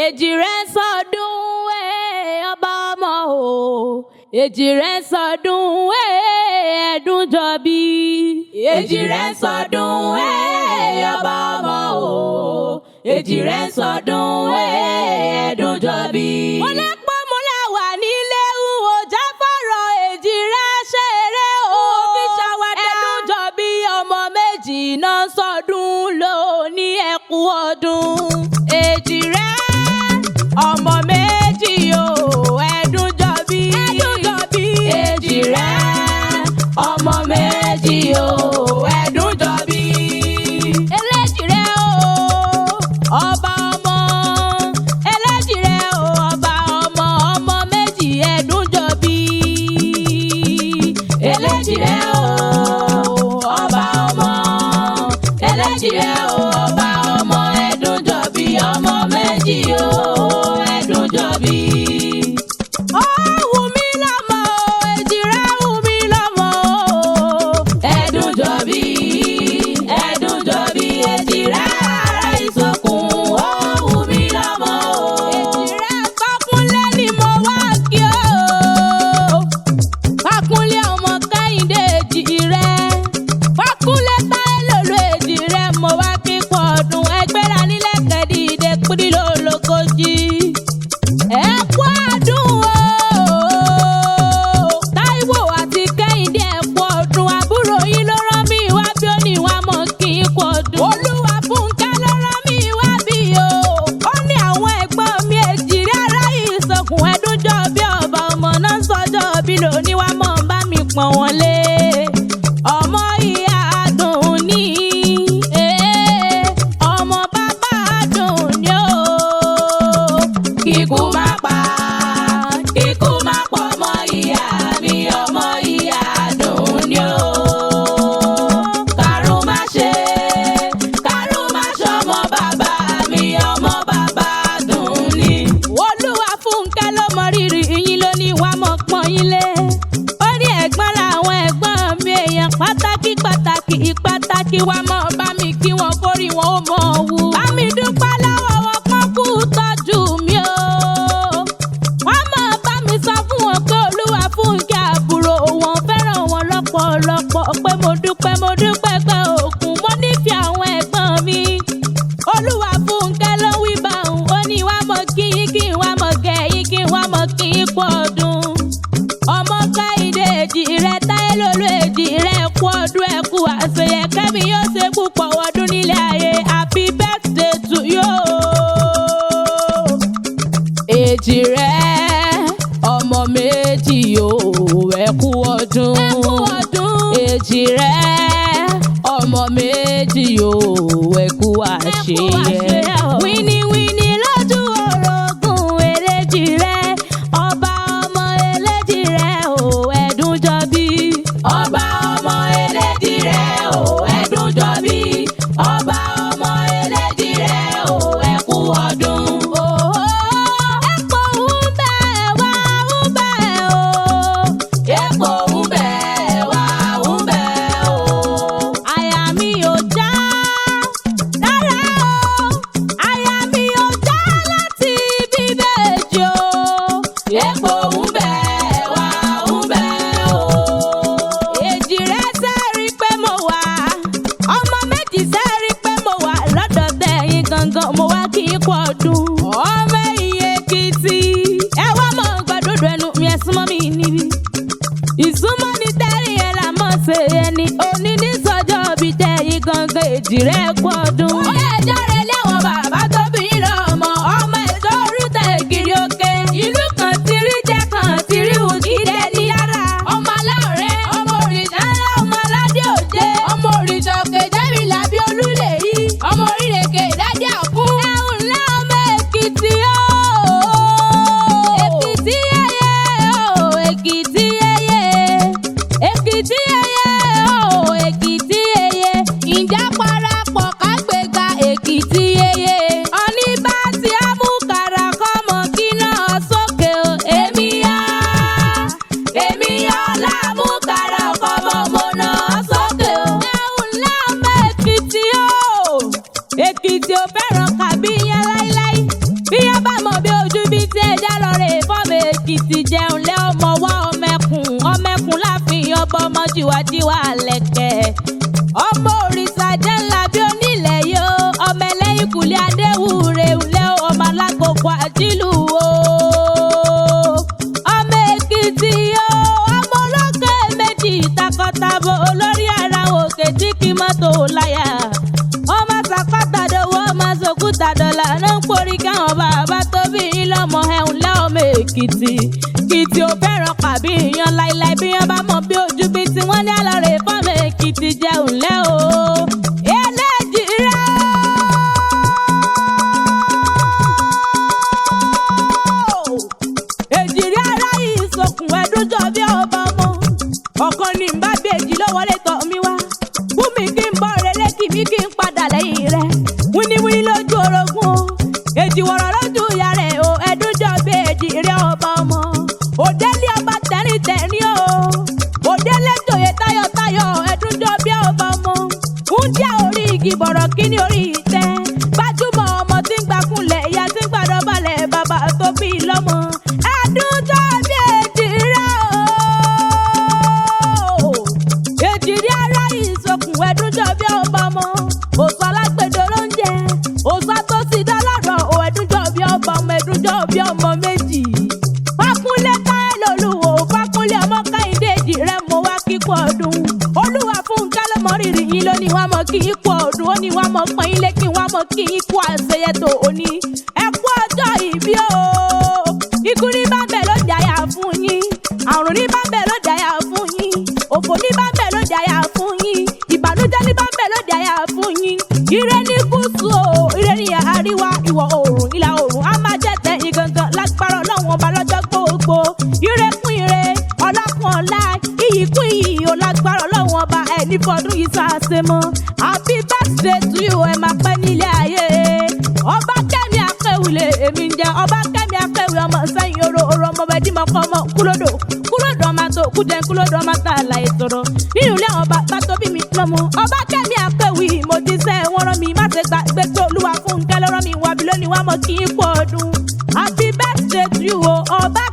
Ejire sọdún ọba ọmọ o. Ejire sọdún ẹ̀dùn jọbí. Ejire sọdún ọba ọmọ o. Ejire sọdún ẹ̀dùn jọbí. Mo lè pọ́ mo lè wà nílé wo jáfọ̀rọ̀ Ejire ṣeré o. Fi ṣàwádà ẹ̀dùn jọbí ọmọ méjì náà sọdún lóní ẹ̀kú ọdún. Ejire ọmọ méjì o ẹ̀dùn jọbí. Ejire ọmọ méjì o ẹ̀dùn jọbí. Elejire o ọba ọmọ. Elejire o ọba ọmọ ọmọ méjì ẹ̀dùn jọbí. Elejire o ọba ọmọ. Elejire o ọba ọmọ ẹ̀dùn jọbí ọmọ méjì o ẹ̀dùn jọbí. Ó wù mí lọ́mọ o, Ejire wù mí lọ́mọ o. Ẹ̀dùn jọbí, ẹ̀dùn jọbí, Ejire ara ìsokùn. Ó wù mí lọ́mọ o. Ejire Fákúnlé ni mo wá kí o. Fákúnlé ọmọ Kẹ́hìndé Ejire. Fákúnlé táyé lòlú Ejire mo wá kí pọ̀ ọdún. Ẹgbẹ́ra nílẹ̀ kẹ́dìdé kúrí lólógójì. Ẹ kú ọdún o. Táíwò àti Kẹ́hìndé ẹ kú ọdún. Àbúrò yín ló rán mi wá bí ó ní wá mọ̀ kí n kú ọdún. Olúwa Fúnkẹ́ ló rán mi wá bí o. Ó ní àwọn ẹ̀gbọ́n mi Ejire ará ìsọkùn ẹ̀dùn jọbí ọba ọmọ náà sọjọ́ bí lóní wá mọ̀ bá mi pọ̀n wọ́n lé. Ọmọ ìyá dùn ní ọmọ bàbá dùn ní o. Kíkú má pa, kíkú má pọ̀ ọmọ ìyá mi, ọmọ ìyá dùn ní o. Kárùn má ṣe, kárùn má ṣọmọ bàbá mi, ọmọ bàbá dùn ní. Olúwa Fúnkẹ́ ló mọ rírì yín ló ní wá mọ̀ pọ́n yín lé. Ó ní ẹ̀gbọ́n làwọn ẹ̀gbọ́n mi èèyàn pàtàkì pàtàkì wá mọ̀ bá mi kí wọn kórì wọn ó mọ̀ wú. Bá mi dúpẹ́ lọ́wọ́ wọn pọ́n kú tọ́jú mi o. Wọ́n mọ̀ bá mi sọ fún wọn pé Olúwa Fúnkẹ́ àbúrò wọn fẹ́ràn wọn lọ́pọ̀lọpọ̀ pé mo dúpẹ́ pé òkun mo nífẹ̀ẹ́ àwọn ẹ̀gbọ́n mi. Olúwa Fúnkẹ́ ló wí bá òun ó ní wá mọ̀ kí yín kí n wá mọ̀ gẹ̀ yín kí n wá mọ̀ kí yín kú ọdún. Ọmọ Kẹ́hìndé Ejire táyé lòlú Ejire ẹ kú ọdún ẹ kú àṣeyẹ kẹ́mi yóò ṣe púpọ̀ ọdún nílé ayé. Happy birthday to you. Ejire ọmọ méjì o ẹ kú ọdún. Ejire ọmọ méjì o ẹ kú àṣeyẹ. Wíníwíní lójú orogún Elejire ọba ọmọ Elejire o ẹ̀dùn jọbí. Ọba ọmọ Elejire o ẹ̀dùn jọbí. Ọba ọmọ Elejire o ẹ kú ọdún. Epo ń bẹ wá ń bẹ o. Epo ń bẹ wá ń bẹ o. Àyà mi ò já rárá o. Àyà mi ò já láti bíbèjì o. Epo ń bẹ wá ń bẹ o. Ejire sẹ́rí pé mo wà. Ọmọ méjì sẹ́rí pé mo wà lọ́dọ̀ tẹ̀yìn gangan mo wá kí n kú ọdún. Ọmọ Ìyè Èkìtì ẹ wá mọ̀ gbàdúrà ẹnu mi ẹ súnmọ́ mi níbí. Ìsúnmọ́ ni tẹ́rì ẹ là mọ̀ ṣe ẹni òní ní sọ́jọ́ bí tẹ̀yìn gangan Ejire ẹ kú ọdún. Ó yẹ jáde léwọn bàbá tó bí lọ́mọ ọmọ ètò orúkọ Èkìrì òkè. Ìlú kan ti rí jẹ́ kan ti rí òkìdẹ ní yàrá. Ọmọ aláọ̀rẹ́ ọmọ òrìṣà ńlá ọmọ aládé òjé. Ọmọ òrìṣà òkè jẹ́mi làbí olúlé yìí. Ọmọ orílẹ̀-èdè ìdájẹ́ àkún. Ẹ̀hún ńlá ọmọ Èkìtì o. Èkìtì yẹyẹ o. Èkìtì yẹyẹ. Èkìtì yẹyẹ o. Èkìtì yẹyẹ. Ìjà parapọ̀ kágbéga Èkìtì yẹyẹ. Ọní bá ti amúkàrà kọ́mọ kí náà sókè o. Èmi yá lámúkàrà kọ́mọ mo náà sókè o. Ẹ̀hún ńlá ọmọ Èkìtì o. Èkìtì ò fẹ́ràn kàbí yẹn láíláí. Bí bá mọ̀ bí ojú bí tí ẹja lọ rè fọ́ọ̀mù Èkìtì jẹun lé ọmọ wá ọmẹkùn láàfin ọba ọmọ jìwàjìwà lẹ̀kẹ̀. ọmọ òrìṣà jẹ́ ńlá bí onílẹ̀ yóò ọmọ ẹlẹ́yìn kùlé adéwúre ńlẹ́ ọmọ alágbòkò àjílù o. ọmọ Èkìtì yóò ọmọ olókè méjì takọtabo olórí ara òkè tí kì mọ́tò láyà. ọmọ sàpàtàdówó ọmọ sòkútàdọ́là ló ń porí káwọn bàbá tó bí yín lọ́mọ ẹ̀hún lẹ́ ọmọ Èkìtì. Èkìtì ò fẹ́ràn pàbí ìyan láíláí bí wọ́n bá mọ bí ojú bí tí wọ́n ní àlọ́rẹ̀ fọ́ọ̀mù Èkìtì jẹun lẹ́ o. Ejire Ejire ara yìí sokùn ẹdúnjọ bí ọba ọmọ ọkàn ní n bá bí èjì ló wọlé tọ̀ mí wá. Fún mi kí n bọ́ relé kí mi kí n padà lẹ́yìn rẹ̀ wíníwíní lójú orogún o èjì wọ̀rọ̀ lójú ìyá rẹ̀ o ẹdúnjọ bí Ejire ọba ọmọ. Òdélé ọba tẹ̀ríntẹ̀rín o òdélé jòyè tayọ̀tayọ̀ ẹdúnjọ bí ọba ọmọ. Oúnjẹ orí igi bọ̀rọ̀ kíní orí ìtẹ́ gbajúmọ̀ ọmọ tí ń gbàkúnlẹ̀ ìyá tí ń gbàdọ̀balẹ̀ bàbá tó bí lọ́mọ. ẹdúnjọ bí Ejire o Ejire ara ìsokùn ẹdúnjọ bí ọba ọmọ. òsọ alágbèdo ló ń jẹ òsọ tó sì dá lọ́rọ̀ o ẹdúnjọ bí ọba ọmọ ẹdúnjọ bí ọmọ méjì. Fákúnlé táyé lolúwo Fákúnlé ọmọ Kẹ́hìndé Ejire mo wá kíkú ọdún. Olúwa fún kálẹ̀ mọ́ rírì yín lónìí wá mọ́ kí ikú ọdún ó ní wá mọ́ pọ́n ilé kí wá mọ́ kí ikú àṣeyẹtò òní. ẹ kú ọjọ́ ìbí o. Ikú ní bá bẹ̀ ló jàyà fún yín. Àrùn ní bá bẹ̀ ló jàyà fún yín. Òfò ní bá bẹ̀ ló jàyà fún yín. Ìbànújẹ́ ní bá bẹ̀ ló jàyà fún yín. Ire ní gúúsù o ire ní àríwá ìwọ̀ oòrùn ìlà oòrùn á máa jẹ́ tẹ ìgangan lágbára Ọlọ́run ọba lọ́jọ́ gbogbo. Ire kún ire ọlá kún ọlá iyì kún iyì o lágbára Ọlọ́run ọba ẹ̀ ní fọdún yìí sáàsì mọ́. Happy birthday to you ẹ máa pẹ́ nílé ayé. Obakemi Akéwì lè èmi ń jẹ Obakemi Akéwì ọmọ sẹ́yìn oró ọmọ bẹ́ẹ̀ dìmọ̀ kọ́ ọmọ kúlódò ọmọ tó kú jẹ́ kúlódò ọmọ tá a là ètòrò nínú ilé àwọn bàbá tó bí mi lọ́mọ. Obakemi Akéwì mo ti sẹ́ wọ́n rán mi má ṣe gbàgbé tó Olúwa fún kẹ́lẹ́ rán mi wàbí lónìí wá mọ́ kí n kú ọdún. Happy birthday to you o Obakemi.